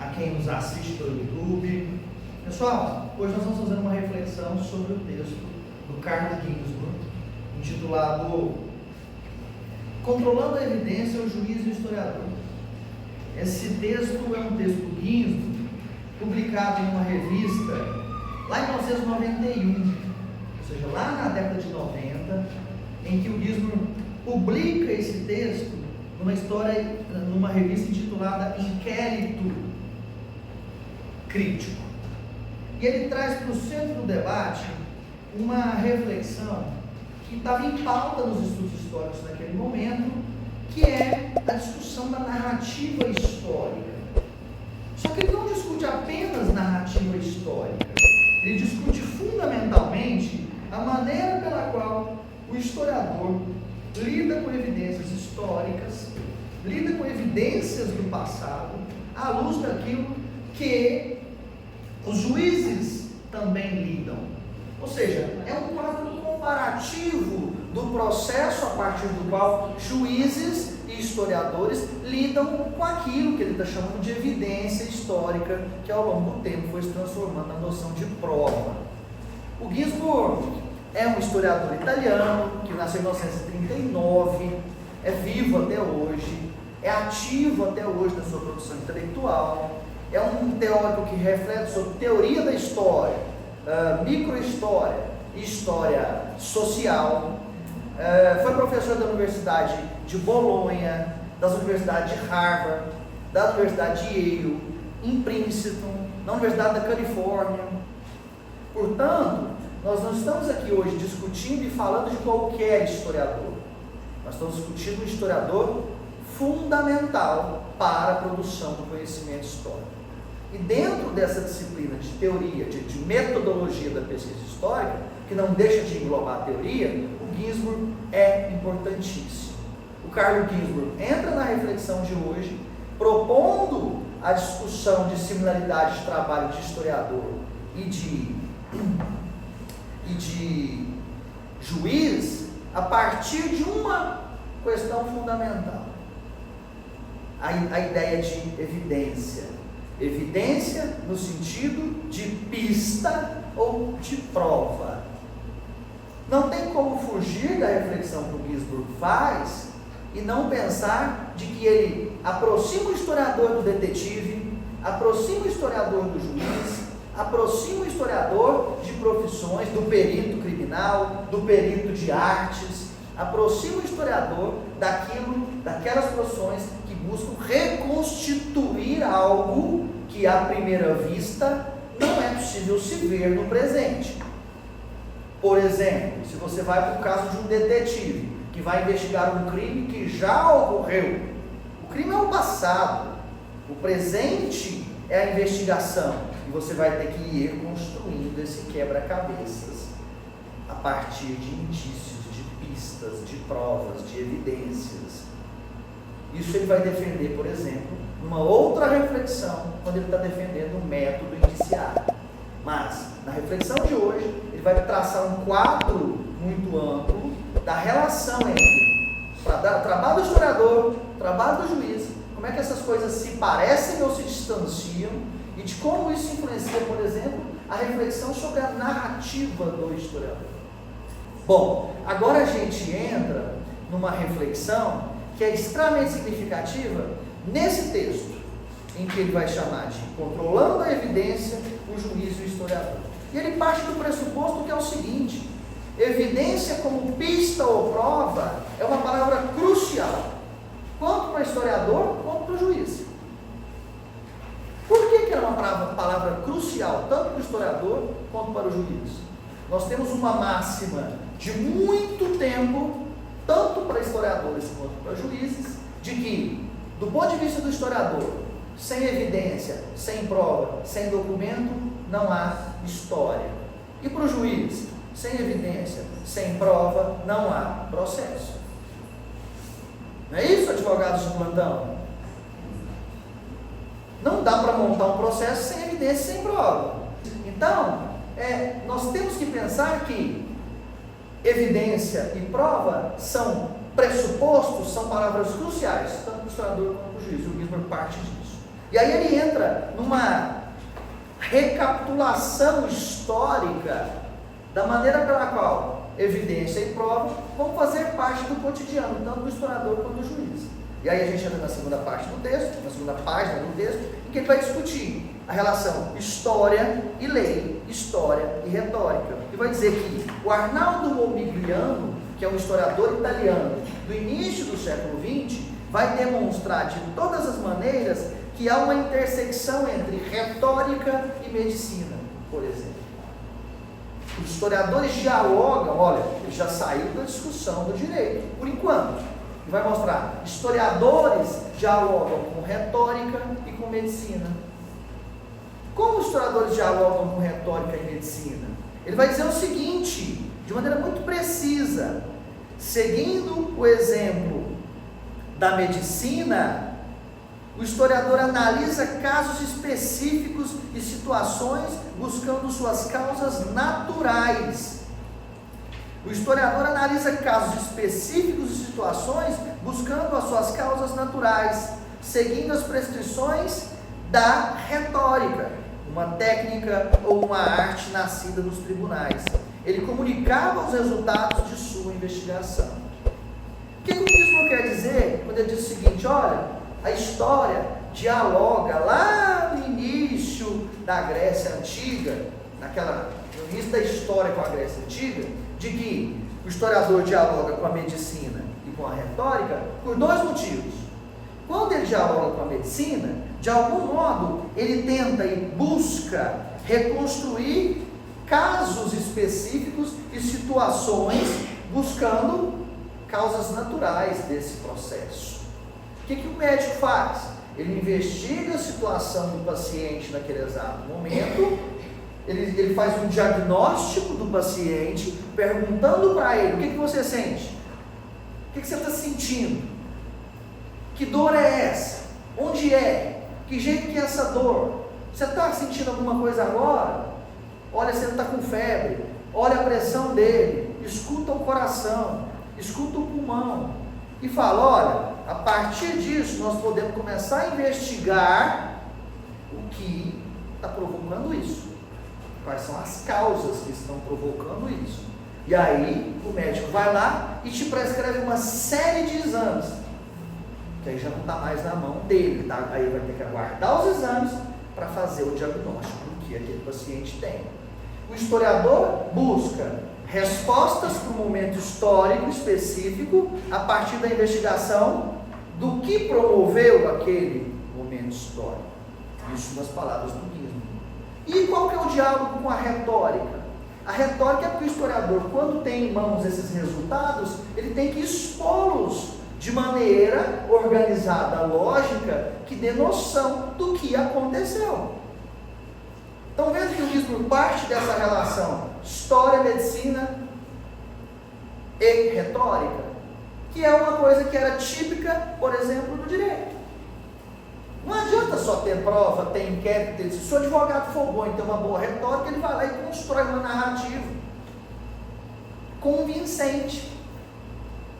a quem nos assiste pelo YouTube. Pessoal, hoje nós vamos fazer uma reflexão sobre o texto do Carlos Ginzburg, intitulado Controlando a Evidência, o Juiz e o Historiador. Esse texto é um texto do Ginzburg, publicado em uma revista lá em 1991, ou seja, lá na década de 90, em que o Ginzburg publica esse texto numa revista intitulada Inquérito Crítico. E ele traz para o centro do debate uma reflexão que estava em pauta nos estudos históricos naquele momento, que é a discussão da narrativa histórica. Só que ele não discute apenas narrativa histórica, ele discute fundamentalmente a maneira pela qual o historiador lida com evidências históricas, lida com evidências do passado, à luz daquilo que os juízes também lidam. Ou seja, é um quadro comparativo do processo a partir do qual juízes e historiadores lidam com aquilo que ele está chamando de evidência histórica, que ao longo do tempo foi se transformando na noção de prova. O Ginzburg é um historiador italiano que nasceu em 1939, é vivo até hoje, é ativo até hoje na sua produção intelectual, é um teórico que reflete sobre teoria da história, microhistória e história social. Foi professor da Universidade de Bolonha, das universidades de Harvard, da Universidade de Yale, em Princeton, na Universidade da Califórnia. Portanto, nós não estamos aqui hoje discutindo e falando de qualquer historiador. Nós estamos discutindo um historiador fundamental para a produção do conhecimento histórico. E dentro dessa disciplina de teoria, de metodologia da pesquisa histórica, que não deixa de englobar a teoria, o Ginzburg é importantíssimo. O Carlos Ginzburg entra na reflexão de hoje, propondo a discussão de similaridade de trabalho de historiador e de juiz a partir de uma questão fundamental: a ideia de evidência. Evidência no sentido de pista ou de prova. Não tem como fugir da reflexão que o Ginzburg faz e não pensar de que ele aproxima o historiador do detetive, aproxima o historiador do juiz, aproxima o historiador de profissões, do perito criminal, do perito de artes, aproxima o historiador daquelas profissões que buscam reconstituir algo que à primeira vista não é possível se ver no presente. Por exemplo, se você vai para o caso de um detetive que vai investigar um crime que já ocorreu, o crime é o passado, o presente é a investigação, e você vai ter que ir construindo esse quebra-cabeças a partir de indícios, de pistas, de provas, de evidências. Isso ele vai defender, por exemplo, numa outra reflexão, quando ele está defendendo o método indiciário. Mas, na reflexão de hoje, ele vai traçar um quadro muito amplo da relação entre o trabalho do historiador, o trabalho do juiz, como é que essas coisas se parecem ou se distanciam, e de como isso influencia, por exemplo, a reflexão sobre a narrativa do historiador. Bom, agora a gente entra numa reflexão que é extremamente significativa nesse texto, em que ele vai chamar de Controlando a Evidência, o Juiz e o Historiador. E ele parte do pressuposto que é o seguinte: evidência como pista ou prova é uma palavra crucial, quanto para o historiador, quanto para o juiz. Por que é uma palavra crucial, tanto para o historiador, quanto para o juiz? Nós temos uma máxima de muito tempo, tanto para historiadores quanto para juízes, de que, do ponto de vista do historiador, sem evidência, sem prova, sem documento, não há história. E para o juiz, sem evidência, sem prova, não há processo. Não é isso, advogados de plantão? Não dá para montar um processo sem evidência, sem prova. Então, nós temos que pensar que evidência e prova são pressupostos, são palavras cruciais, tanto para o historiador quanto para o juiz. O Ginzburg parte disso. E aí ele entra numa recapitulação histórica da maneira pela qual evidência e prova vão fazer parte do cotidiano, tanto do historiador quanto do juiz. E aí a gente entra na segunda parte do texto, na segunda página do texto, em que ele vai discutir a relação história e lei, história e retórica. E vai dizer que o Arnaldo Momigliano, que é um historiador italiano do início do século XX, vai demonstrar de todas as maneiras que há uma intersecção entre retórica e medicina, por exemplo. Os historiadores dialogam, olha, ele já saiu da discussão do direito, por enquanto. E vai mostrar, historiadores dialogam com retórica e com medicina. Como os historiadores dialogam com retórica e medicina? Ele vai dizer o seguinte, de maneira muito precisa, seguindo o exemplo da medicina, o historiador analisa casos específicos e situações buscando suas causas naturais. O historiador analisa casos específicos e situações buscando as suas causas naturais, seguindo as prescrições da retórica, uma técnica ou uma arte nascida nos tribunais. Ele comunicava os resultados de sua investigação. O que o Bismarck quer dizer quando ele diz o seguinte, olha, a história dialoga lá no início da Grécia Antiga, no início da história com a Grécia Antiga, de que o historiador dialoga com a medicina e com a retórica por dois motivos. Quando ele dialoga com a medicina, de algum modo, ele tenta e busca reconstruir casos específicos e situações buscando causas naturais desse processo. O que o médico faz? Ele investiga a situação do paciente naquele exato momento, ele faz um diagnóstico do paciente, perguntando para ele, o que você sente? O que você está sentindo? Que dor é essa? Onde é? Que jeito que é essa dor? Você está sentindo alguma coisa agora? Olha, você está com febre, olha a pressão dele, escuta o coração, escuta o pulmão, e fala, olha, a partir disso nós podemos começar a investigar o que está provocando isso. Quais são as causas que estão provocando isso. E aí o médico vai lá e te prescreve uma série de exames, que aí já não está mais na mão dele, tá? Aí vai ter que aguardar os exames para fazer o diagnóstico do que aquele paciente tem. O historiador busca respostas para um momento histórico específico a partir da investigação do que promoveu aquele momento histórico. Isso nas palavras do Bismarck. E qual que é o diálogo com a retórica? A retórica é que o historiador, quando tem em mãos esses resultados, ele tem que expô-los de maneira organizada, lógica, que dê noção do que aconteceu. Estão vendo que o Bismarck parte dessa relação história, medicina e retórica, que é uma coisa que era típica, por exemplo, do direito. Não adianta só ter prova, ter inquérito, se o advogado for bom e ter uma boa retórica, ele vai lá e constrói uma narrativa convincente,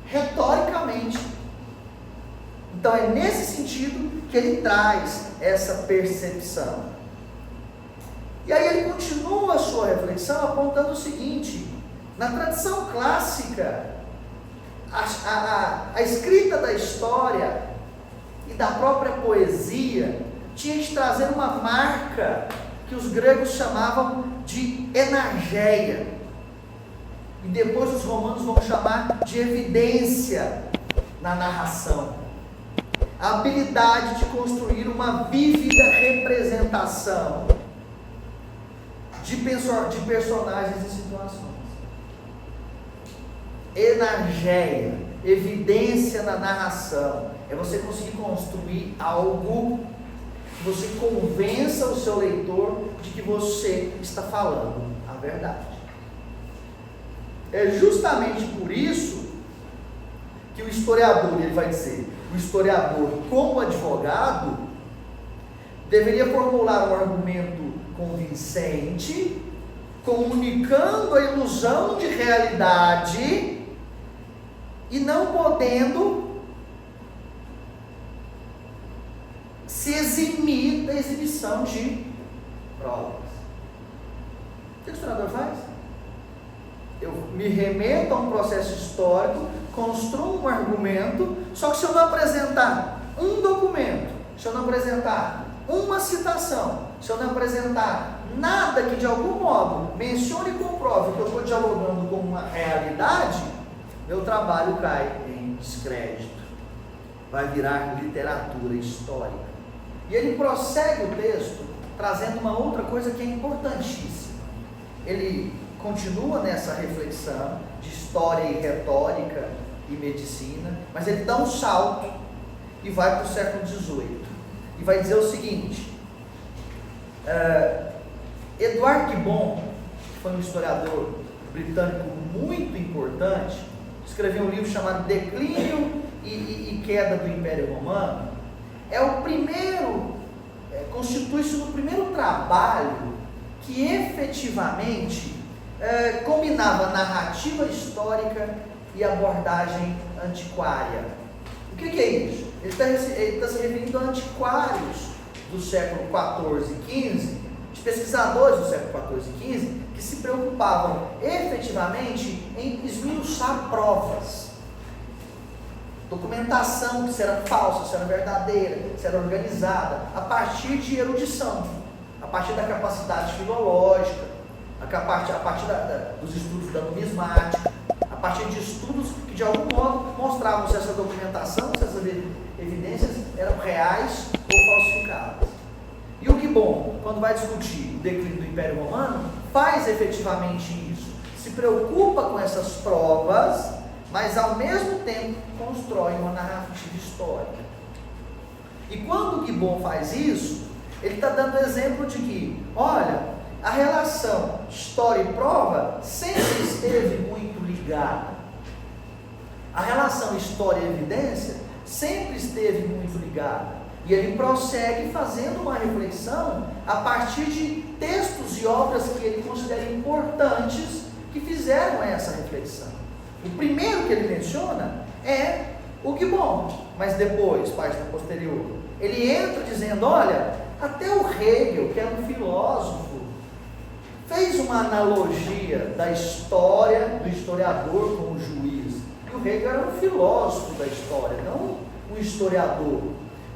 retoricamente. Então é nesse sentido que ele traz essa percepção. E aí ele continua a sua reflexão apontando o seguinte: na tradição clássica, a escrita da história e da própria poesia tinha de trazer uma marca que os gregos chamavam de energeia, e depois os romanos vão chamar de evidência na narração. A habilidade de construir uma vívida representação de personagens e situações. Energeia, evidência na narração, é você conseguir construir algo que você convença o seu leitor de que você está falando a verdade. É justamente por isso que o historiador, ele vai dizer, o historiador, como advogado, deveria formular um argumento convincente, comunicando a ilusão de realidade e não podendo se eximir da exibição de provas. O que o historiador faz? Eu me remeto a um processo histórico, construo um argumento, só que se eu não apresentar um documento, se eu não apresentar uma citação, se eu não apresentar nada que de algum modo mencione e comprove que eu estou dialogando com uma realidade, meu trabalho cai em descrédito, vai virar literatura histórica. E ele prossegue o texto trazendo uma outra coisa que é importantíssima. Ele continua nessa reflexão de história e retórica e medicina, mas ele dá um salto e vai para o século XVIII e vai dizer o seguinte: Edward Gibbon, que foi um historiador britânico muito importante, escreveu um livro chamado Declínio e Queda do Império Romano. É o primeiro, constitui-se no primeiro trabalho que efetivamente combinava narrativa histórica e abordagem antiquária. O que é isso? Ele está se referindo a antiquários do século XIV e XV, de pesquisadores do século XIV e XV, que se preocupavam efetivamente em esmiuçar provas, documentação, se era falsa, se era verdadeira, se era organizada, a partir de erudição, a partir da capacidade filológica, a partir dos estudos da numismática, a partir de estudos que de algum modo mostravam se essa documentação, se essas evidências eram reais ou falsificadas. E o Gibbon, quando vai discutir o declínio do Império Romano, faz efetivamente isso, se preocupa com essas provas, mas ao mesmo tempo constrói uma narrativa histórica. E quando o Gibbon faz isso, ele está dando exemplo de que, olha, a relação história e prova sempre esteve muito ligada. A relação história e evidência sempre esteve muito ligada. E ele prossegue fazendo uma reflexão a partir de textos e obras que ele considera importantes que fizeram essa reflexão. O primeiro que ele menciona é o Gibbon, mas depois, página posterior, ele entra dizendo, olha, até o Hegel, que era um filósofo, fez uma analogia da história, do historiador com o juiz. E o Hegel era um filósofo da história, não um historiador.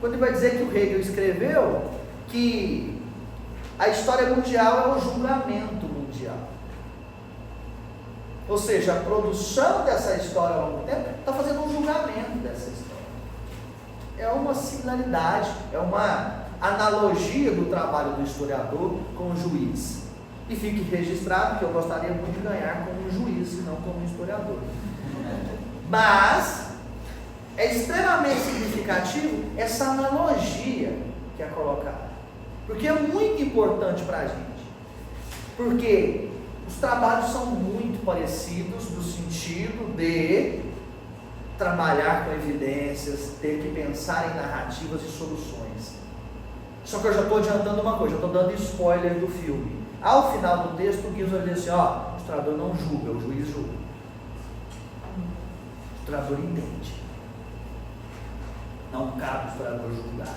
Quando ele vai dizer que o Hegel escreveu que a história mundial é o julgamento mundial. Ou seja, a produção dessa história ao longo do tempo está fazendo um julgamento dessa história. É uma similaridade, é uma analogia do trabalho do historiador com o juiz. E fique registrado que eu gostaria muito de ganhar como um juiz e não como um historiador. Mas é extremamente significativo essa analogia que é colocada. Porque é muito importante para a gente. Porque os trabalhos são muito parecidos no sentido de trabalhar com evidências, ter que pensar em narrativas e soluções. Só que eu já estou adiantando uma coisa, já estou dando spoiler do filme. Ao final do texto, o Gibbon vai dizer assim, o historiador não julga, o juiz julga. O historiador entende. Não cabe o historiador julgar.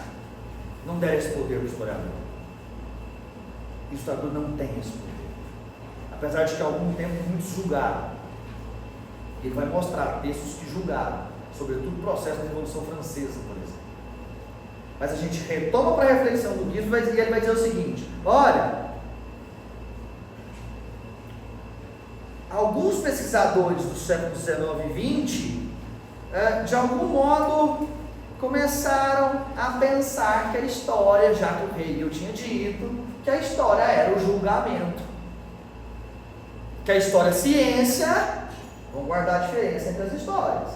Não der esse poder para o historiador. O historiador não tem esse poder. Apesar de que há algum tempo muitos julgaram. Ele vai mostrar textos que julgaram, sobretudo o processo da Revolução Francesa, por exemplo. Mas a gente retoma para a reflexão do Gibbon e ele vai dizer o seguinte, olha, alguns pesquisadores do século XIX e XX, de algum modo, começaram a pensar que a história, já que o Hegel tinha dito, que a história era o julgamento. Que a história é ciência, vamos guardar a diferença entre as histórias.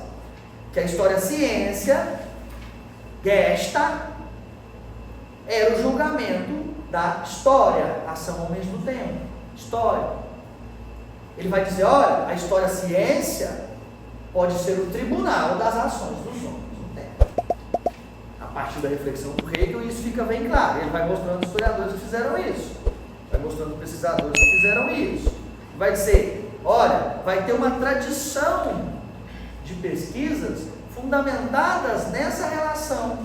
Que a história é ciência, Gesta, era o julgamento da história, ação ao mesmo tempo, história. Ele vai dizer, olha, a história ciência pode ser o tribunal das ações dos homens no tempo. A partir da reflexão do Hegel, isso fica bem claro. Ele vai mostrando os historiadores que fizeram isso, vai mostrando os pesquisadores que fizeram isso. Vai dizer, olha, vai ter uma tradição de pesquisas fundamentadas nessa relação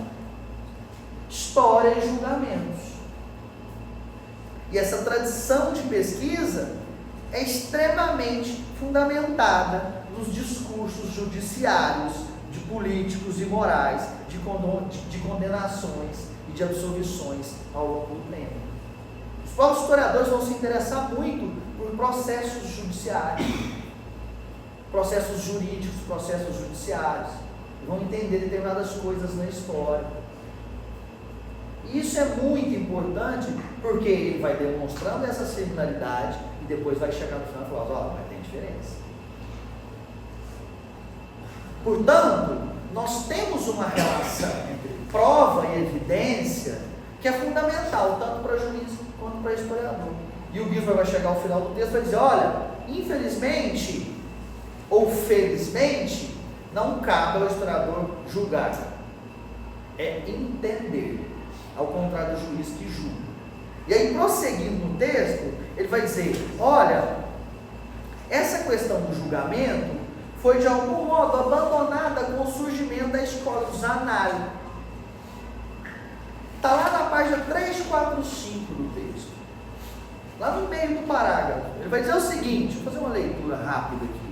história e julgamentos. E essa tradição de pesquisa é extremamente fundamentada nos discursos judiciários, de políticos e morais, de condenações e de absolvições ao longo do tempo. Os próprios historiadores vão se interessar muito por processos judiciários, processos jurídicos, processos judiciários, vão entender determinadas coisas na história. E isso é muito importante, porque ele vai demonstrando essa similaridade e depois vai chegar no final e falar, ó, mas tem diferença. Portanto, nós temos uma relação entre prova e evidência que é fundamental, tanto para juiz quanto para historiador. E o Guilherme vai chegar ao final do texto e vai dizer, olha, infelizmente ou felizmente, não cabe ao historiador julgar, é entender, ao contrário do juiz que julga. E aí, prosseguindo no texto, ele vai dizer, olha, essa questão do julgamento foi de algum modo abandonada com o surgimento da escola dos análises. Está lá na página 345 do texto, lá no meio do parágrafo. Ele vai dizer o seguinte, vou fazer uma leitura rápida aqui.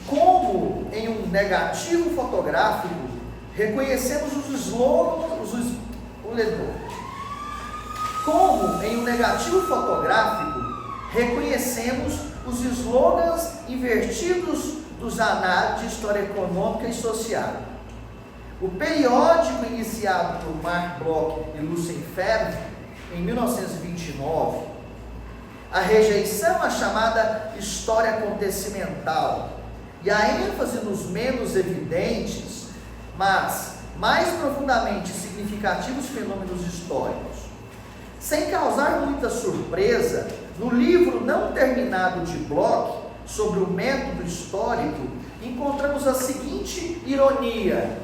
Como em um negativo fotográfico reconhecemos os slogans, como em um negativo fotográfico reconhecemos os slogans invertidos dos anais de história econômica e social. O periódico iniciado por Mark Bloch e Lucien Febvre em 1929, a rejeição à chamada história acontecimental e a ênfase nos menos evidentes, mas mais profundamente significativos fenômenos históricos. Sem causar muita surpresa, no livro não terminado de Bloch, sobre o método histórico, encontramos a seguinte ironia: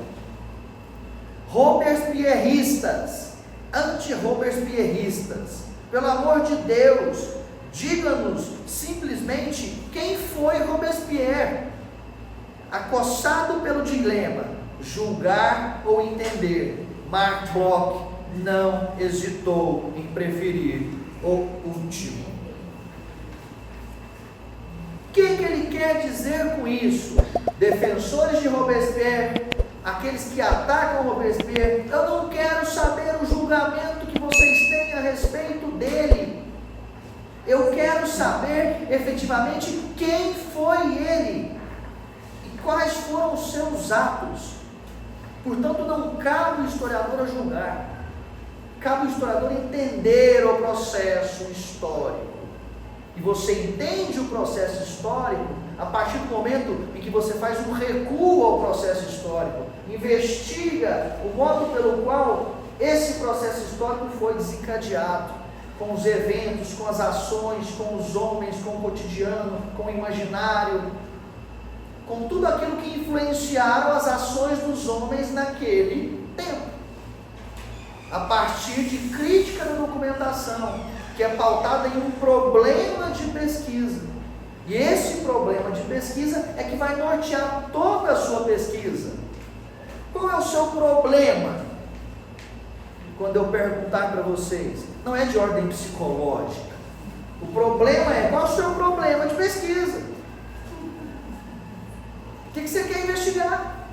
Robespierristas, anti-Robespierristas, pelo amor de Deus, diga-nos simplesmente quem foi Robespierre. Acossado pelo dilema, julgar ou entender, Mark Bloch não hesitou em preferir o último. O que ele quer dizer com isso? Defensores de Robespierre, aqueles que atacam Robespierre, eu não quero saber o julgamento que vocês têm a respeito dele. Eu quero saber efetivamente quem foi ele. Quais foram os seus atos? Portanto, não cabe o historiador a julgar, cabe o historiador entender o processo histórico. E você entende o processo histórico a partir do momento em que você faz um recuo ao processo histórico, investiga o modo pelo qual esse processo histórico foi desencadeado, com os eventos, com as ações, com os homens, com o cotidiano, com o imaginário, com tudo aquilo que influenciaram as ações dos homens naquele tempo, a partir de crítica da documentação, que é pautada em um problema de pesquisa, e esse problema de pesquisa é que vai nortear toda a sua pesquisa. Qual é o seu problema? Quando eu perguntar para vocês, não é de ordem psicológica, o problema é, qual é o seu problema de pesquisa? O que você quer investigar?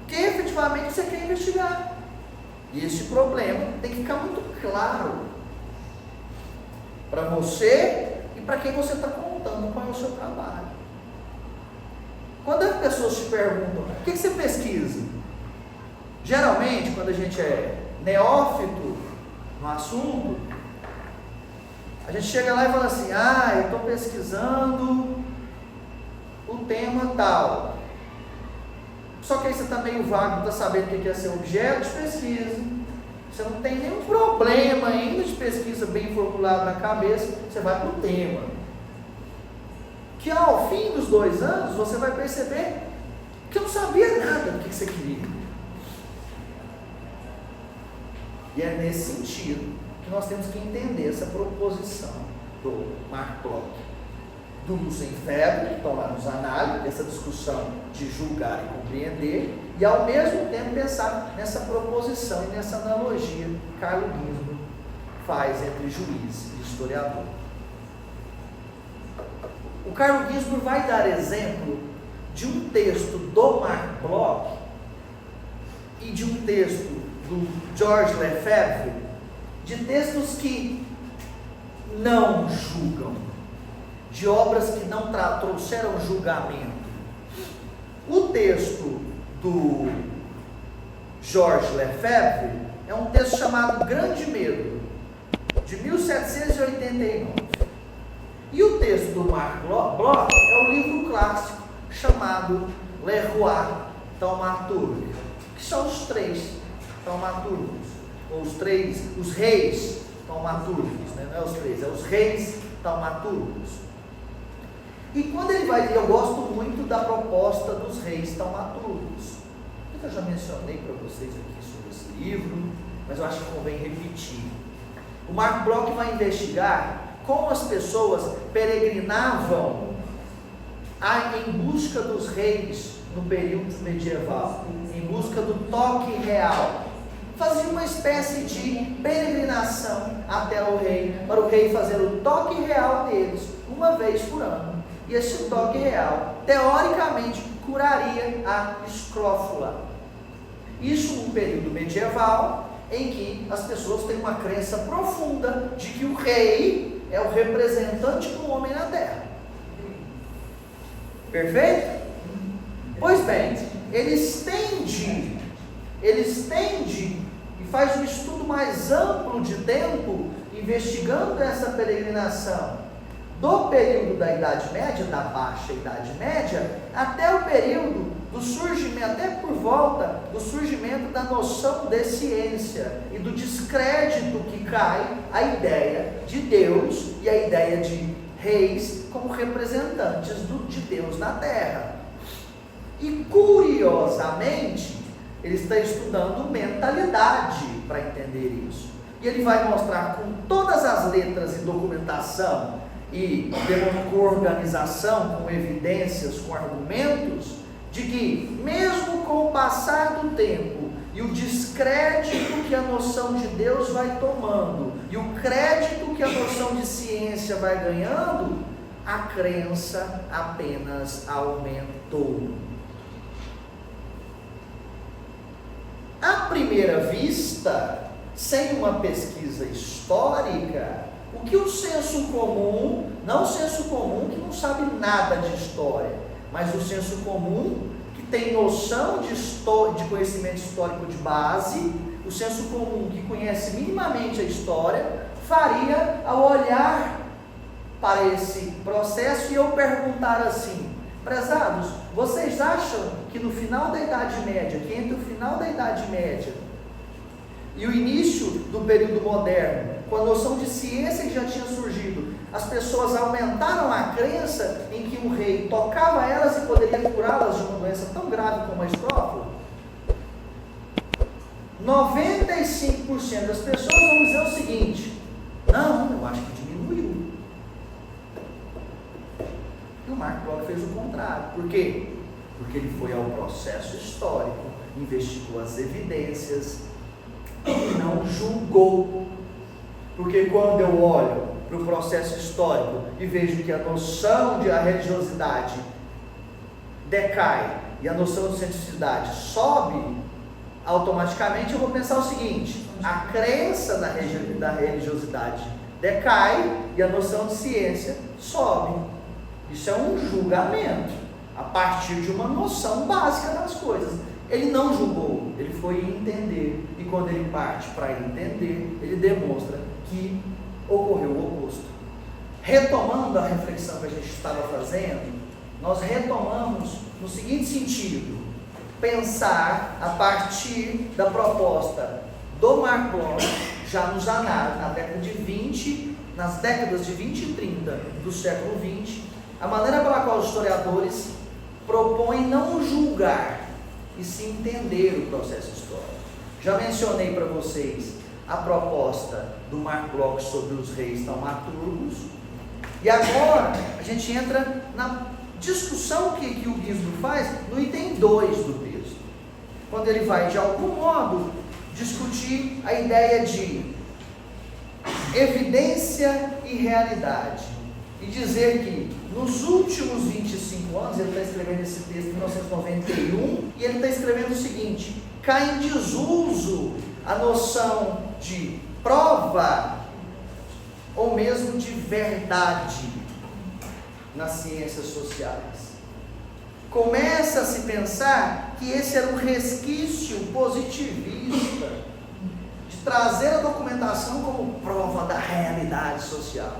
O que efetivamente você quer investigar? E esse problema tem que ficar muito claro para você e para quem você está contando qual é o seu trabalho. Quando as pessoas te perguntam, o que você pesquisa? Geralmente, quando a gente é neófito no assunto, a gente chega lá e fala assim, eu estou pesquisando o tema tal. Só que aí você está meio vago, não está sabendo o que é seu objeto de pesquisa. Você não tem nenhum problema ainda de pesquisa bem formulado na cabeça, você vai para o tema. Que ao fim dos 2 anos, você vai perceber que eu não sabia nada do que você queria. E é nesse sentido que nós temos que entender essa proposição do Mark Bloch. do Lucenfebre, que estão lá nos análises, essa discussão de julgar e compreender, e ao mesmo tempo pensar nessa proposição e nessa analogia que Carlo Ginzburg faz entre juiz e historiador. O Carlo Ginzburg vai dar exemplo de um texto do Marc Bloch e de um texto do Georges Lefebvre, de textos que não julgam, de obras que não trouxeram julgamento. O texto do Georges Lefebvre é um texto chamado Grande Medo, de 1789. E o texto do Marc Bloch é o livro clássico chamado Le Roi Thaumaturgue, que são os três taumaturgos, ou os reis taumaturgos, né? Não é os três, é os reis taumaturgos. E quando ele vai, eu gosto muito da proposta dos reis taumaturgos. Eu já mencionei para vocês aqui sobre esse livro, mas eu acho que convém repetir. O Marc Bloch vai investigar como as pessoas peregrinavam em busca dos reis no período medieval, em busca do toque real. Fazia uma espécie de peregrinação até o rei, para o rei fazer o toque real deles, uma vez por ano. E esse toque real, teoricamente, curaria a escrófula. Isso num período medieval, em que as pessoas têm uma crença profunda de que o rei é o representante do homem na terra. Perfeito? Pois bem, ele estende e faz um estudo mais amplo de tempo, investigando essa peregrinação do período da Idade Média, da Baixa Idade Média, até o período do surgimento, até por volta do surgimento da noção de ciência e do descrédito que cai a ideia de Deus e a ideia de reis como representantes de Deus na Terra. E curiosamente, ele está estudando mentalidade para entender isso. E ele vai mostrar com todas as letras e documentação e com organização, com evidências, com argumentos, de que mesmo com o passar do tempo e o descrédito que a noção de Deus vai tomando e o crédito que a noção de ciência vai ganhando, a crença apenas aumentou. À primeira vista, sem uma pesquisa histórica, o que o senso comum, não o senso comum que não sabe nada de história, mas o senso comum que tem noção de conhecimento histórico de base, o senso comum que conhece minimamente a história, faria ao olhar para esse processo e eu perguntar assim: prezados, vocês acham que no final da Idade Média, que entre o final da Idade Média e o início do período moderno, com a noção de ciência que já tinha surgido, as pessoas aumentaram a crença em que um rei tocava elas e poderia curá-las de uma doença tão grave como a escrófula? 95% das pessoas vão dizer o seguinte: não, eu acho que diminuiu. E o Marc Bloch fez o contrário. Por quê? Porque ele foi ao processo histórico, investigou as evidências e não julgou. Porque quando eu olho para o processo histórico e vejo que a noção de a religiosidade decai e a noção de cientificidade sobe, automaticamente eu vou pensar o seguinte: a crença da religiosidade decai e a noção de ciência sobe. Isso é um julgamento a partir de uma noção básica das coisas. Ele não julgou, ele foi entender, e quando ele parte para entender, ele demonstra que ocorreu o oposto. Retomando a reflexão que a gente estava fazendo, nós retomamos no seguinte sentido: pensar a partir da proposta do Marc Bloch, já nos análises, na década de 20, nas décadas de 20 e 30 do século 20, a maneira pela qual os historiadores propõem não julgar, e sim entender o processo histórico. Já mencionei para vocês a proposta do Marc Bloch sobre os reis taumaturgos, E agora a gente entra na discussão que o Guizmo faz no item 2 do texto, quando ele vai, de algum modo, discutir a ideia de evidência e realidade, e dizer que nos últimos 25 anos, ele está escrevendo esse texto em 1991, e ele está escrevendo o seguinte: cai em desuso a noção de prova ou mesmo de verdade nas ciências sociais. Começa a se pensar que esse era um resquício positivista de trazer a documentação como prova da realidade social.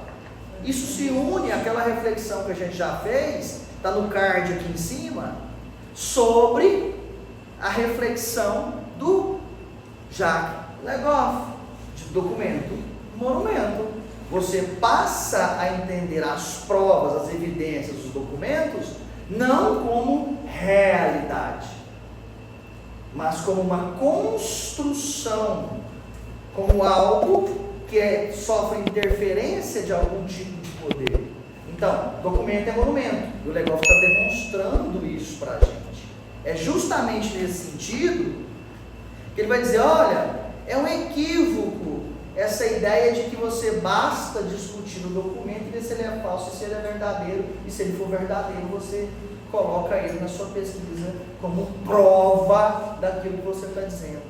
Isso se une àquela reflexão que a gente já fez, está no card aqui em cima, sobre a reflexão do Jacques Legoff, de documento, monumento. Você passa a entender as provas, as evidências, os documentos, não como realidade, mas como uma construção, como algo que sofre interferência de algum tipo de poder. Então, documento é monumento, e o Legoff está demonstrando isso para a gente. É justamente nesse sentido que ele vai dizer: olha, é um equívoco essa ideia de que você basta discutir o documento e ver se ele é falso, se ele é verdadeiro, e se ele for verdadeiro, você coloca ele na sua pesquisa como prova daquilo que você está dizendo.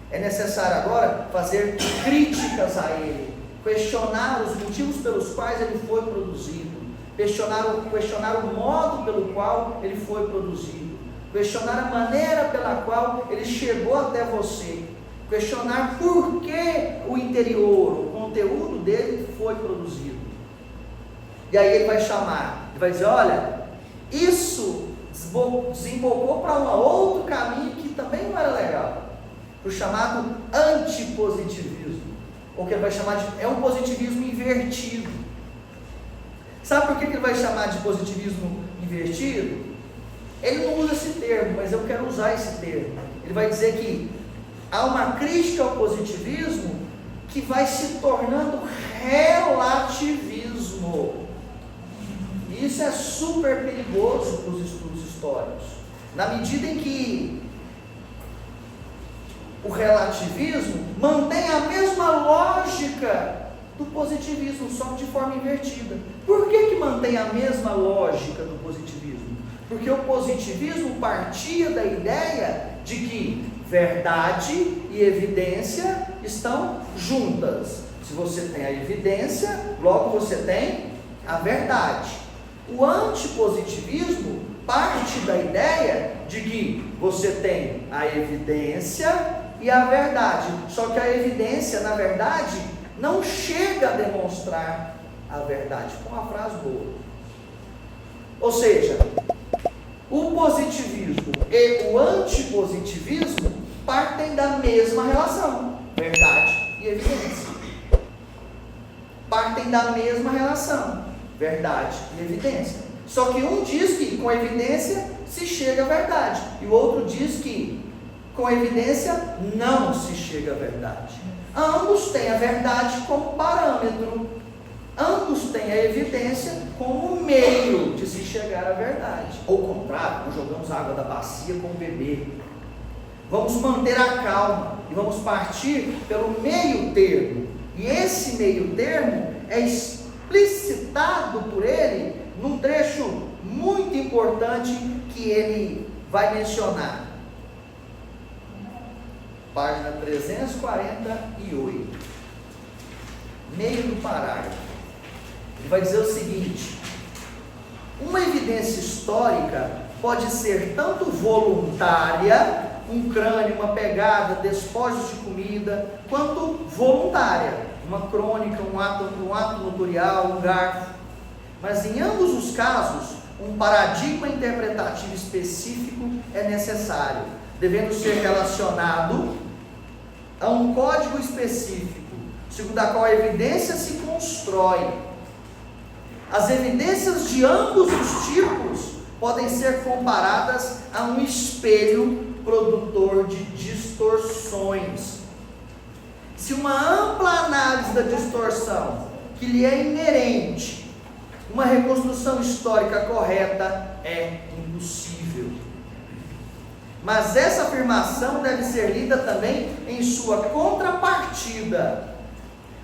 É necessário agora fazer críticas a ele, questionar os motivos pelos quais ele foi produzido, questionar o modo pelo qual ele foi produzido, questionar a maneira pela qual ele chegou até você, questionar por que o interior, o conteúdo dele foi produzido. E aí ele vai chamar, ele vai dizer: olha, isso desembocou para um outro caminho que também não era legal, o chamado antipositivismo, ou que ele vai chamar de, é um positivismo invertido. Sabe por que ele vai chamar de positivismo invertido? Ele não usa esse termo, mas eu quero usar esse termo. Ele vai dizer que há uma crítica ao positivismo que vai se tornando relativismo. E isso é super perigoso para os estudos históricos, na medida em que o relativismo mantém a mesma lógica do positivismo, só de forma invertida. Por que mantém a mesma lógica do positivismo? Porque o positivismo partia da ideia de que verdade e evidência estão juntas. Se você tem a evidência, logo você tem a verdade. O antipositivismo parte da ideia de que você tem a evidência e a verdade, só que a evidência, na verdade, não chega a demonstrar a verdade. Com uma frase boa. Ou seja, o positivismo e o antipositivismo partem da mesma relação, verdade e evidência. Partem da mesma relação, verdade e evidência. Só que um diz que com evidência se chega à verdade, e o outro diz que com evidência não se chega à verdade. Ambos têm a verdade como parâmetro, ambos têm a evidência como meio de se chegar à verdade. Ou contrário, nós jogamos água da bacia com o bebê. Vamos manter a calma e vamos partir pelo meio termo. E esse meio termo é explicitado por ele num trecho muito importante que ele vai mencionar. Página 348, meio do parágrafo. Ele vai dizer o seguinte: uma evidência histórica pode ser tanto voluntária, um crânio, uma pegada, despojos de comida, quanto voluntária, uma crônica, um ato notorial, um garfo. Mas em ambos os casos, um paradigma interpretativo específico é necessário, devendo ser relacionado a um código específico, segundo a qual a evidência se constrói. As evidências de ambos os tipos podem ser comparadas a um espelho produtor de distorções. Se uma ampla análise da distorção, que lhe é inerente, uma reconstrução histórica correta é impossível. Mas essa afirmação deve ser lida também em sua contrapartida.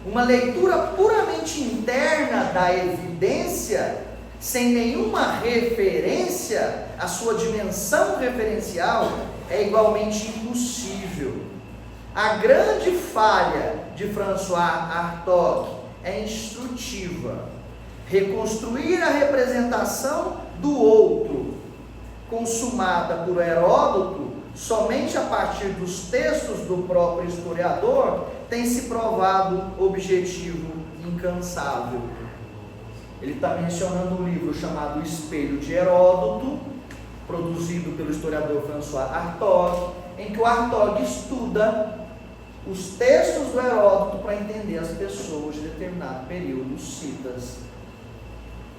Uma leitura puramente interna da evidência, sem nenhuma referência à sua dimensão referencial, é igualmente impossível. A grande falha de François Hartog é instrutiva. Reconstruir a representação do outro, consumada por Heródoto, somente a partir dos textos do próprio historiador, tem se provado objetivo incansável. Ele está mencionando um livro chamado O Espelho de Heródoto, produzido pelo historiador François Hartog, em que o Hartog estuda os textos do Heródoto para entender as pessoas de determinado período, citas.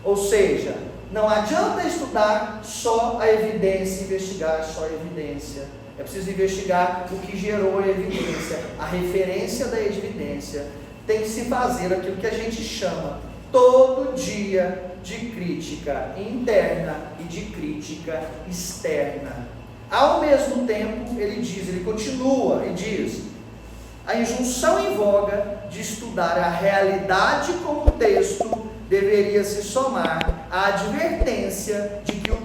Ou seja, não adianta estudar só a evidência, investigar só a evidência. É preciso investigar o que gerou a evidência, a referência da evidência. Tem que se fazer aquilo que a gente chama todo dia de crítica interna e de crítica externa. Ao mesmo tempo, ele continua e diz: a injunção em voga de estudar a realidade como texto deveria se somar à advertência de que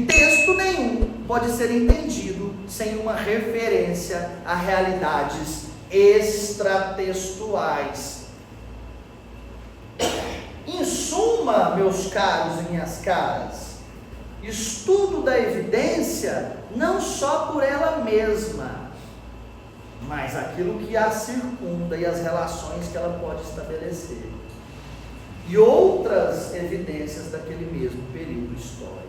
texto nenhum pode ser entendido sem uma referência a realidades extratextuais. Em suma, meus caros e minhas caras, estudo da evidência não só por ela mesma, mas aquilo que a circunda e as relações que ela pode estabelecer, e outras evidências daquele mesmo período histórico.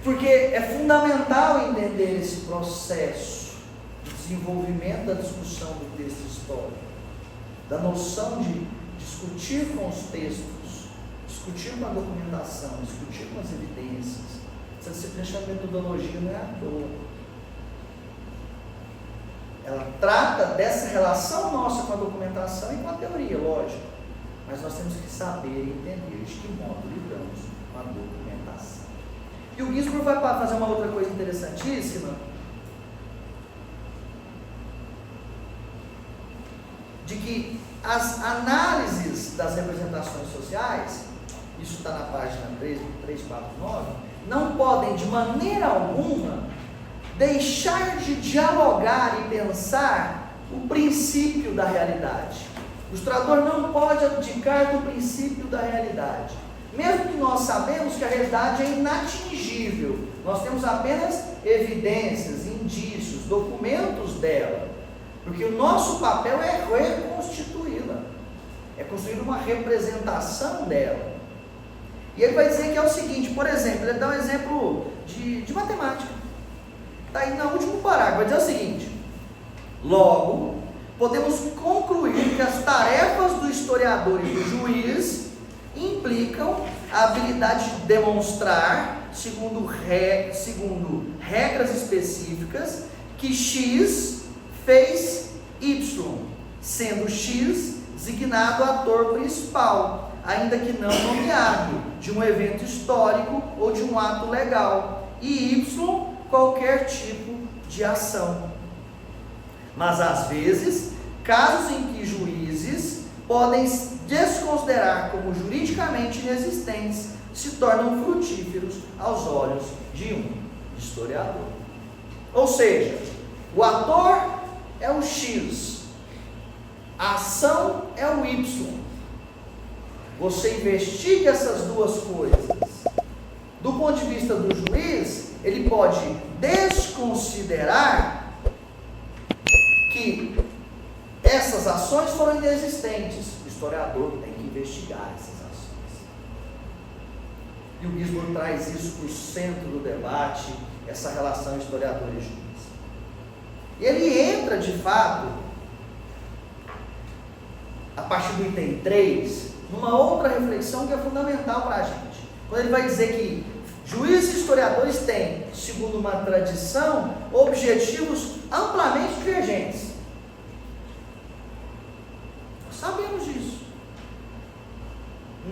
Porque é fundamental entender esse processo de desenvolvimento da discussão do texto histórico, da noção de discutir com os textos, discutir com a documentação, discutir com as evidências. Essa disciplina chama metodologia, não é à toa. Ela trata dessa relação nossa com a documentação e com a teoria, lógico. Mas nós temos que saber e entender de que modo lidamos com a documentação. E o Ginsburg vai fazer uma outra coisa interessantíssima, de que as análises das representações sociais, isso está na página 349, não podem de maneira alguma deixar de dialogar e pensar o princípio da realidade. O historiador não pode abdicar do princípio da realidade. Mesmo que nós sabemos que a realidade é inatingível, nós temos apenas evidências, indícios, documentos dela. Porque o nosso papel é reconstituí-la, é construir uma representação dela. E ele vai dizer que é o seguinte, por exemplo, ele dá um exemplo de matemática. Está aí no último parágrafo, vai dizer o seguinte: logo, podemos concluir que as tarefas do historiador e do juiz implicam a habilidade de demonstrar, segundo regras específicas, que X fez Y, sendo X designado ator principal, ainda que não nomeado, de um evento histórico ou de um ato legal, e Y qualquer tipo de ação. Mas às vezes, casos em que juízes podem desconsiderar como juridicamente inexistentes se tornam frutíferos aos olhos de um historiador. Ou seja, o ator é o X, a ação é o Y. Você investiga essas duas coisas. Do ponto de vista do juiz, ele pode desconsiderar que essas ações foram inexistentes. O historiador tem que investigar essas ações. E o Ginsburg traz isso para o centro do debate, essa relação historiador e juiz. E ele entra, de fato, a partir do item 3, numa outra reflexão que é fundamental para a gente. Quando ele vai dizer que juízes e historiadores têm, segundo uma tradição, objetivos amplamente divergentes. Nós sabemos disso.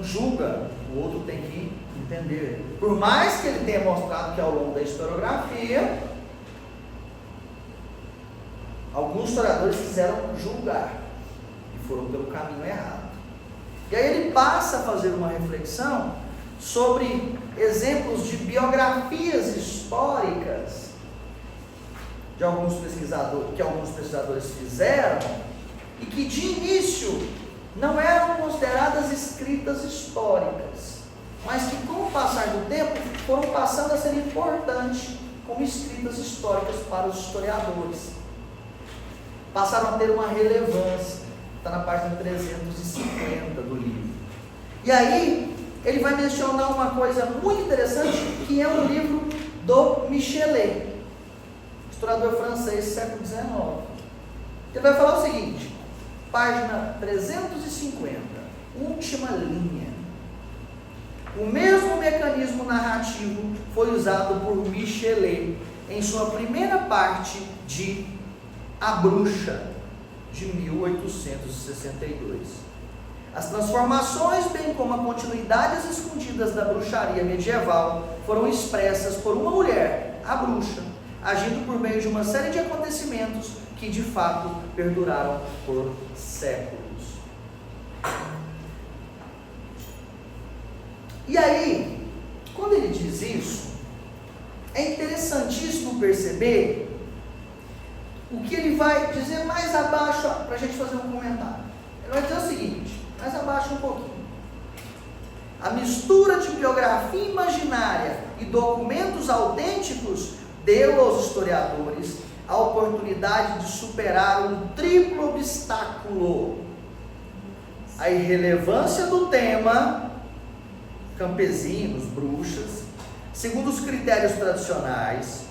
julga, o outro tem que entender. Por mais que ele tenha mostrado que ao longo da historiografia, alguns historiadores quiseram julgar e foram pelo caminho errado. E aí ele passa a fazer uma reflexão sobre exemplos de biografias históricas de alguns pesquisadores fizeram e que de início não eram consideradas escritas históricas, mas que com o passar do tempo foram passando a ser importantes como escritas históricas para os historiadores. Passaram a ter uma relevância. Está na página 350 do livro. E aí, ele vai mencionar uma coisa muito interessante, que é um livro do Michelet, historiador francês do século XIX. Ele vai falar o seguinte, página 350, última linha. O mesmo mecanismo narrativo foi usado por Michelet em sua primeira parte de A Bruxa, de 1862. As transformações, bem como as continuidades escondidas da bruxaria medieval, foram expressas por uma mulher, a bruxa, agindo por meio de uma série de acontecimentos que de fato perduraram por séculos. E aí, quando ele diz isso, é interessantíssimo perceber o que ele vai dizer mais abaixo, para a gente fazer um comentário. Ele vai dizer o seguinte, mais abaixo um pouquinho. A mistura de biografia imaginária e documentos autênticos deu aos historiadores a oportunidade de superar um triplo obstáculo: a irrelevância do tema, campesinos, bruxas, segundo os critérios tradicionais,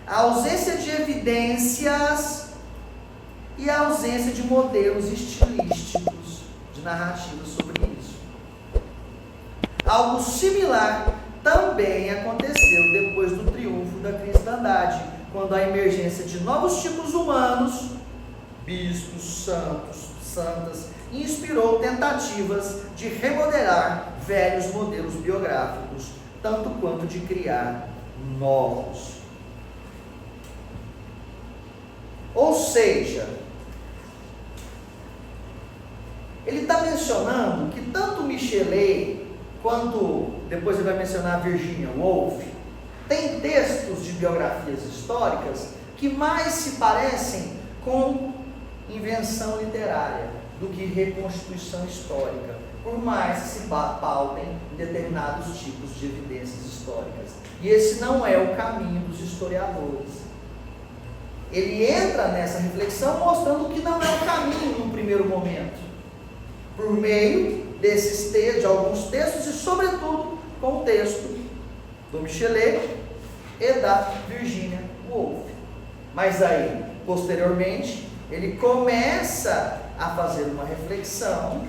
a ausência de evidências e a ausência de modelos estilísticos de narrativa sobre isso. Algo similar também aconteceu depois do triunfo da cristandade, quando a emergência de novos tipos humanos, bispos, santos, santas, inspirou tentativas de remodelar velhos modelos biográficos, tanto quanto de criar novos. Ou seja, ele está mencionando que tanto Michelet, quanto depois ele vai mencionar a Virginia Woolf, tem textos de biografias históricas que mais se parecem com invenção literária do que reconstituição histórica, por mais que se pautem em determinados tipos de evidências históricas. E esse não é o caminho dos historiadores. Ele entra nessa reflexão mostrando que não é o caminho no primeiro momento, por meio desses textos, de alguns textos, e sobretudo com o texto do Michelet e da Virginia Woolf. Mas aí, posteriormente, ele começa a fazer uma reflexão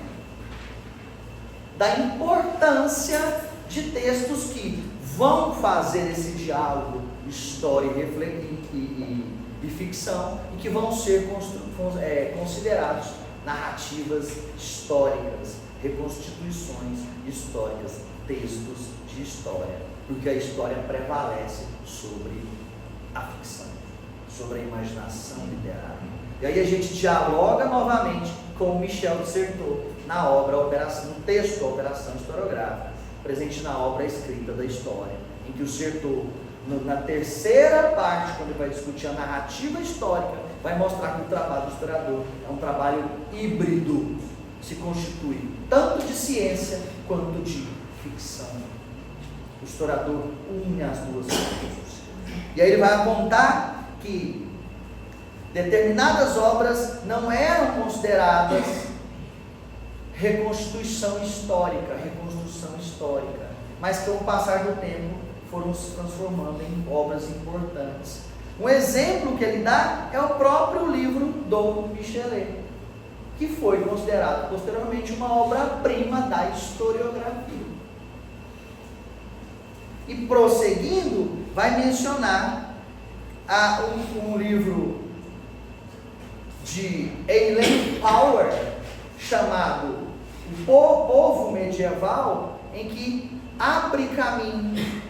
da importância de textos que vão fazer esse diálogo história e ficção, e que vão ser considerados narrativas históricas, reconstituições históricas, textos de história, porque a história prevalece sobre a ficção, sobre a imaginação literária. E aí a gente dialoga novamente com o Michel de Certeau na obra Operação, no texto Operação Historiográfica, presente na obra Escrita da História, em que o Certeau, na terceira parte, quando ele vai discutir a narrativa histórica, vai mostrar que o trabalho do historiador é um trabalho híbrido, se constitui tanto de ciência quanto de ficção. O historiador une as duas coisas. E aí ele vai apontar que determinadas obras não eram consideradas reconstrução histórica, mas que com o passar do tempo foram se transformando em obras importantes. Um exemplo que ele dá é o próprio livro do Michelet, que foi considerado posteriormente uma obra-prima da historiografia. E prosseguindo, vai mencionar um livro de Eileen Power, chamado o povo medieval em que abre caminho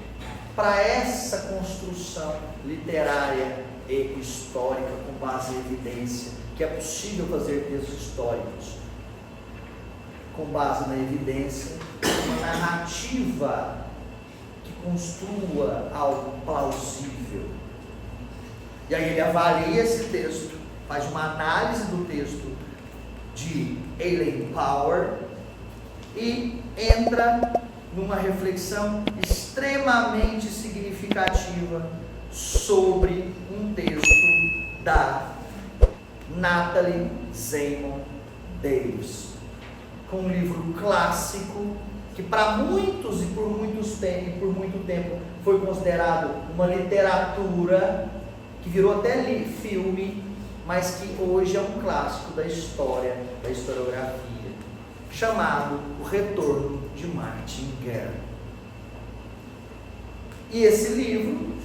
para essa construção literária e histórica com base em evidência, que é possível fazer textos históricos com base na evidência, uma narrativa que construa algo plausível. E aí ele avalia esse texto, faz uma análise do texto de Elaine Power e entra numa reflexão extremamente significativa sobre um texto da Natalie Zemon Davis, com um livro clássico que para muitos e por muito tempo foi considerado uma literatura que virou até filme, mas que hoje é um clássico da história, da historiografia, chamado O Retorno de Martin Guerre. E esse livro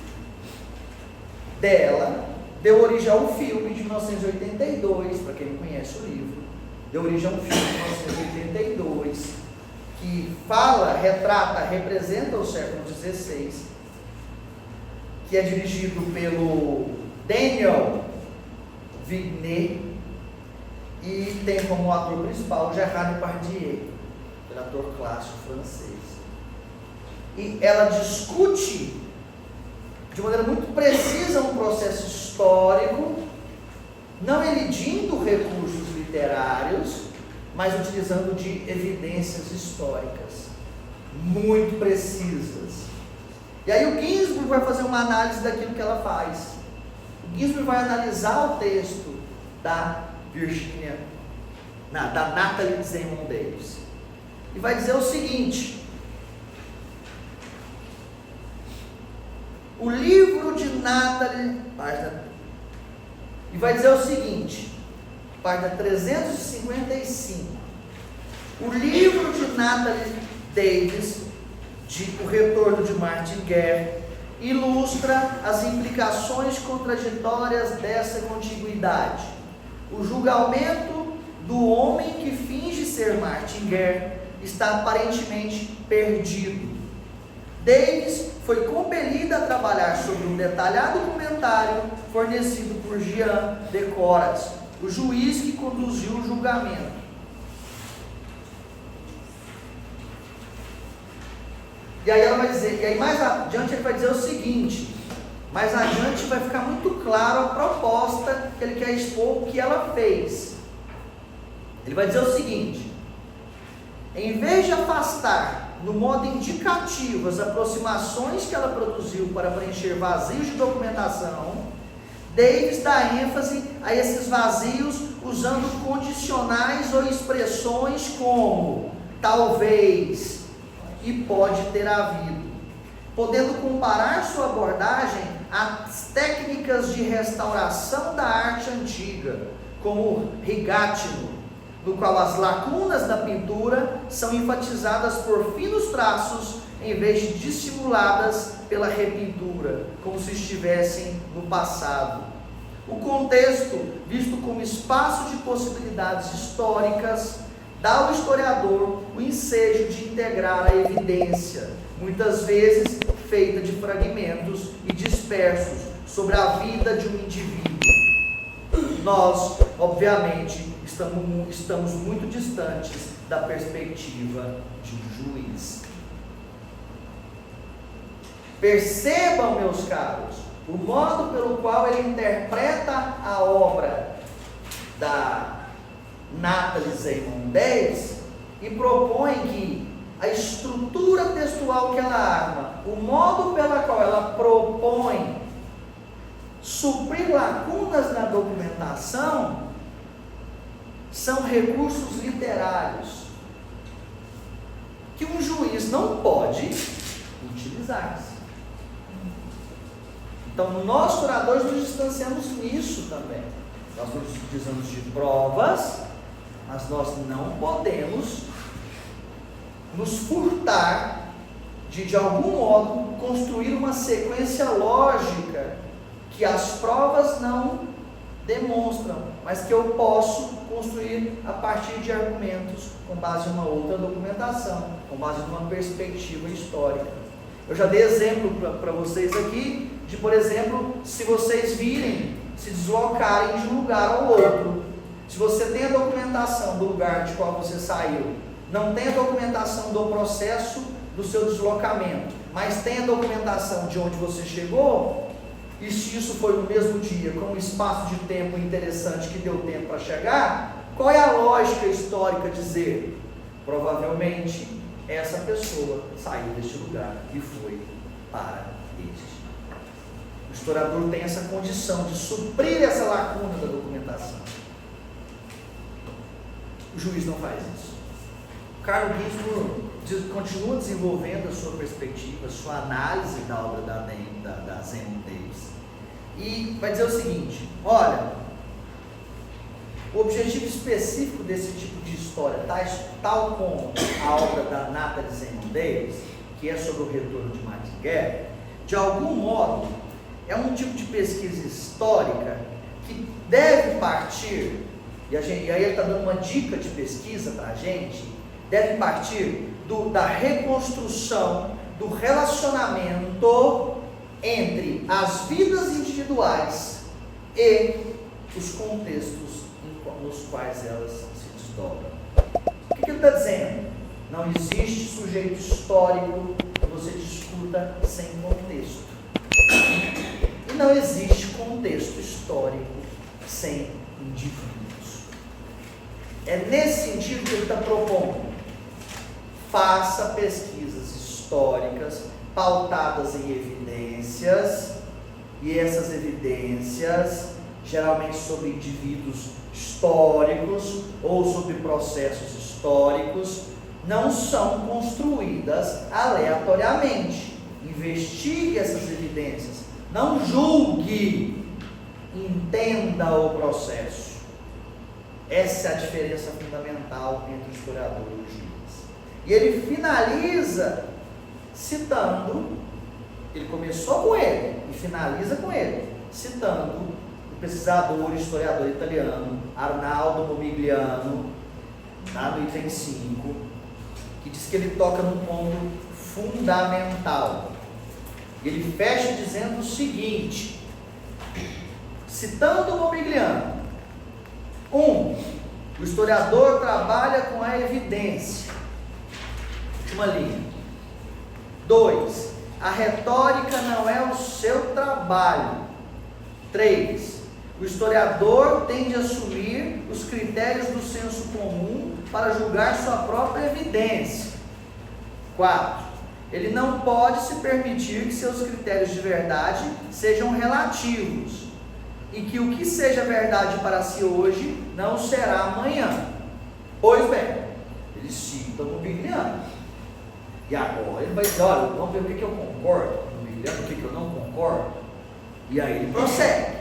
dela deu origem ao filme de 1982, para quem não conhece o livro, deu origem a um filme de 1982, que fala, retrata, representa o século XVI, que é dirigido pelo Daniel Villeneuve e tem como ator principal Gérard Depardieu, aquele ator clássico francês. E ela discute de maneira muito precisa um processo histórico, não elidindo recursos literários, mas utilizando de evidências históricas muito precisas. E aí o Ginsburg vai fazer uma análise daquilo que ela faz. O Ginsburg vai analisar o texto da Natalie Zemon Davis e vai dizer o seguinte: o livro de Natalie, e vai dizer o seguinte, página 355, o livro de Natalie Davis, O Retorno de Martin Guerre, ilustra as implicações contraditórias dessa contiguidade. O julgamento do homem que finge ser Martin Guerre está aparentemente perdido. Davis foi compelida a trabalhar sobre um detalhado comentário fornecido por Jean de Coras, o juiz que conduziu o julgamento. E aí ela vai dizer, e aí mais adiante ele vai dizer o seguinte, mais adiante vai ficar muito claro a proposta que ele quer expor, o que ela fez. Ele vai dizer o seguinte: em vez de afastar no modo indicativo as aproximações que ela produziu para preencher vazios de documentação, Davis dá ênfase a esses vazios usando condicionais ou expressões como talvez e pode ter havido, podendo comparar sua abordagem às técnicas de restauração da arte antiga, como Rigatino, no qual as lacunas da pintura são enfatizadas por finos traços em vez de dissimuladas pela repintura, como se estivessem no passado. O contexto, visto como espaço de possibilidades históricas, dá ao historiador o ensejo de integrar a evidência, muitas vezes feita de fragmentos e dispersos, sobre a vida de um indivíduo. Nós, obviamente, estamos muito distantes da perspectiva de um juiz. Percebam, meus caros, o modo pelo qual ele interpreta a obra da Natalie Zemon Davis e propõe que a estrutura textual que ela arma, o modo pela qual ela propõe suprir lacunas na documentação, são recursos literários que um juiz não pode utilizar. Então, nós, curadores, nos distanciamos nisso também. Nós nos utilizamos de provas, mas nós não podemos nos furtar de algum modo, construir uma sequência lógica que as provas não demonstram, mas que eu posso construir a partir de argumentos com base em uma outra documentação, com base em uma perspectiva histórica. Eu já dei exemplo para vocês aqui de, por exemplo, se vocês virem, se deslocarem de um lugar ao outro, se você tem a documentação do lugar de qual você saiu, não tem a documentação do processo do seu deslocamento, mas tem a documentação de onde você chegou, e se isso foi no mesmo dia, com um espaço de tempo interessante que deu tempo para chegar, qual é a lógica histórica dizer? Provavelmente essa pessoa saiu deste lugar e foi para este. O historiador tem essa condição de suprir essa lacuna da documentação. O juiz não faz isso. O Carlo Ginzburg continua desenvolvendo a sua perspectiva, a sua análise da obra da Zenon Davis, e vai dizer o seguinte: olha, o objetivo específico desse tipo de história, tal como a obra da Natalie Zenon Davis, que é sobre o retorno de Martin Guerra, de algum modo é um tipo de pesquisa histórica que deve partir, e aí ele está dando uma dica de pesquisa para a gente, deve partir da reconstrução do relacionamento entre as vidas individuais e os contextos nos quais elas se desdobram. O que ele está dizendo? Não existe sujeito histórico que você discuta sem contexto. E não existe contexto histórico sem indivíduos. É nesse sentido que ele está propondo. Faça pesquisas históricas pautadas em evidências, e essas evidências, geralmente sobre indivíduos históricos ou sobre processos históricos, não são construídas aleatoriamente. Investigue essas evidências, não julgue, entenda o processo. Essa é a diferença fundamental entre o historiador e o juiz. E ele finaliza citando, ele começou com ele e finaliza com ele, citando o pesquisador e historiador italiano Arnaldo Momigliano, lá no item 5, que diz que ele toca num ponto fundamental. Ele fecha dizendo o seguinte, citando Momigliano: 1. O historiador trabalha com a evidência. Última linha. 2. A retórica não é o seu trabalho. 3. O historiador tem de assumir os critérios do senso comum para julgar sua própria evidência. 4. Ele não pode se permitir que seus critérios de verdade sejam relativos, e que o que seja verdade para si hoje não será amanhã. Pois bem, ele cita o Momigliano. E agora ele vai dizer: olha, vamos ver o que eu concordo com o Momigliano, o que eu não concordo. E aí ele prossegue.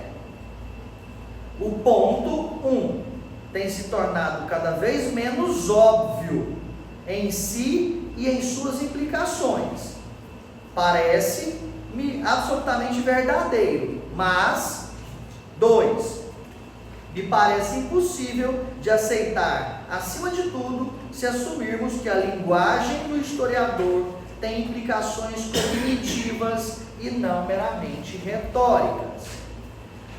O ponto 1 tem se tornado cada vez menos óbvio em si e em suas implicações. Parece-me absolutamente verdadeiro, mas 2. Me parece impossível de aceitar, acima de tudo, se assumirmos que a linguagem do historiador tem implicações cognitivas e não meramente retóricas.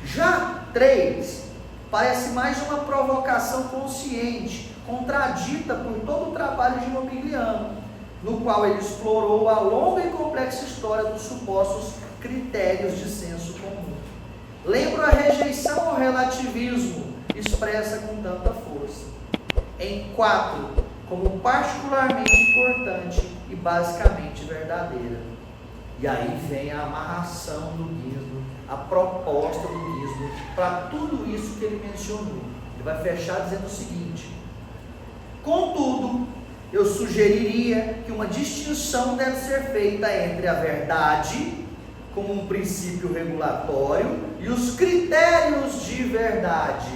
Já 3. Parece mais uma provocação consciente, contradita por todo o trabalho de Momigliano, no qual ele explorou a longa e complexa história dos supostos critérios de senso comum. Lembro a rejeição ao relativismo expressa com tanta força. Em 4, como particularmente importante e basicamente verdadeira. E aí vem a amarração do Ginzburg, a proposta do Ginzburg para tudo isso que ele mencionou. Ele vai fechar dizendo o seguinte: contudo, eu sugeriria que uma distinção deve ser feita entre a verdade como um princípio regulatório e os critérios de verdade.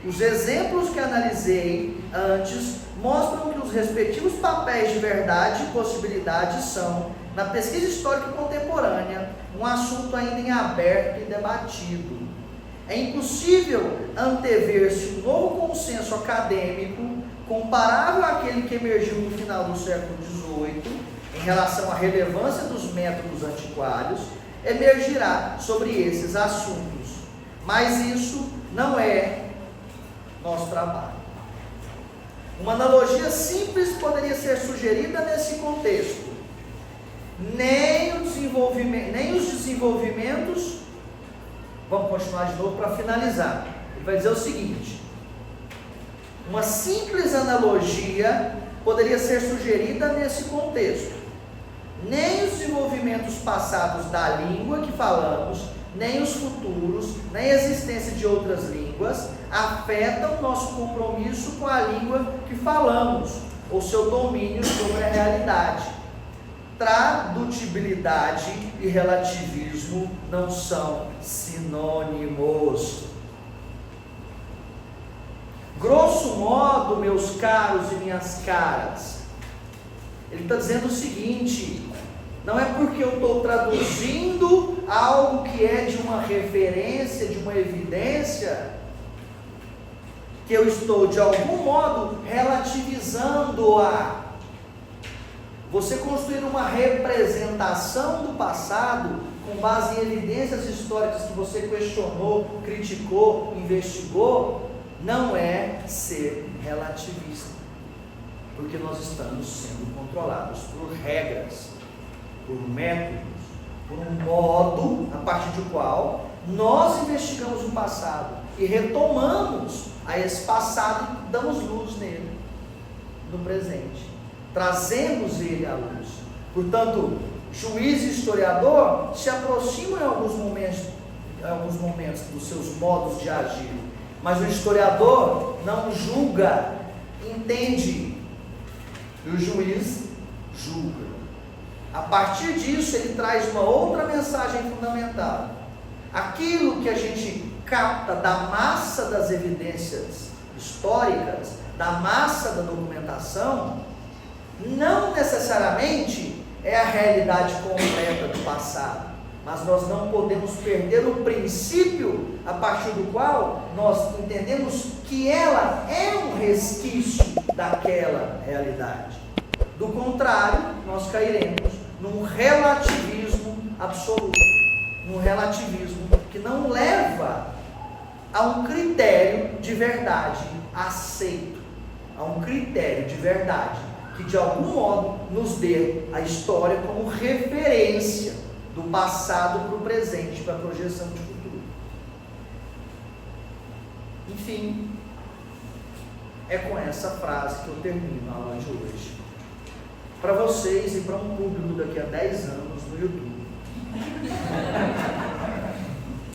Os exemplos que analisei antes mostram que os respectivos papéis de verdade e possibilidade são, na pesquisa histórica contemporânea, um assunto ainda em aberto e debatido. É impossível antever-se um novo consenso acadêmico comparável àquele que emergiu no final do século XVIII em relação à relevância dos métodos antiquários, emergirá sobre esses assuntos. Mas isso não é nosso trabalho. Uma analogia simples poderia ser sugerida nesse contexto. Nem os desenvolvimentos, vamos continuar de novo para finalizar. Ele vai dizer o seguinte: uma simples analogia poderia ser sugerida nesse contexto. Nem os desenvolvimentos passados da língua que falamos, nem os futuros, nem a existência de outras línguas afetam nosso compromisso com a língua que falamos, ou seu domínio sobre a realidade. Tradutibilidade e relativismo não são sinônimos. Grosso modo, meus caros e minhas caras, ele está dizendo o seguinte: não é porque eu estou traduzindo algo que é de uma referência, de uma evidência, que eu estou de algum modo relativizando-a. Você construir uma representação do passado com base em evidências históricas que você questionou, criticou, investigou, não é ser relativista, porque nós estamos sendo controlados por regras, por métodos, por um modo a partir do qual nós investigamos o passado e retomamos a esse passado e damos luz nele, no presente, trazemos ele à luz. Portanto, juiz e historiador se aproximam em alguns momentos dos seus modos de agir, mas o historiador não julga, entende, e o juiz julga. A partir disso, ele traz uma outra mensagem fundamental. Aquilo que a gente capta da massa das evidências históricas, da massa da documentação, não necessariamente é a realidade completa do passado, mas nós não podemos perder o princípio a partir do qual nós entendemos que ela é um resquício daquela realidade. Do contrário, nós cairemos num relativismo absoluto, num relativismo que não leva a um critério de verdade aceito, a um critério de verdade que de algum modo nos dê a história como referência do passado para o presente, para a projeção de futuro. Enfim, é com essa frase que eu termino a aula de hoje. Para vocês e para um público daqui a 10 anos no YouTube.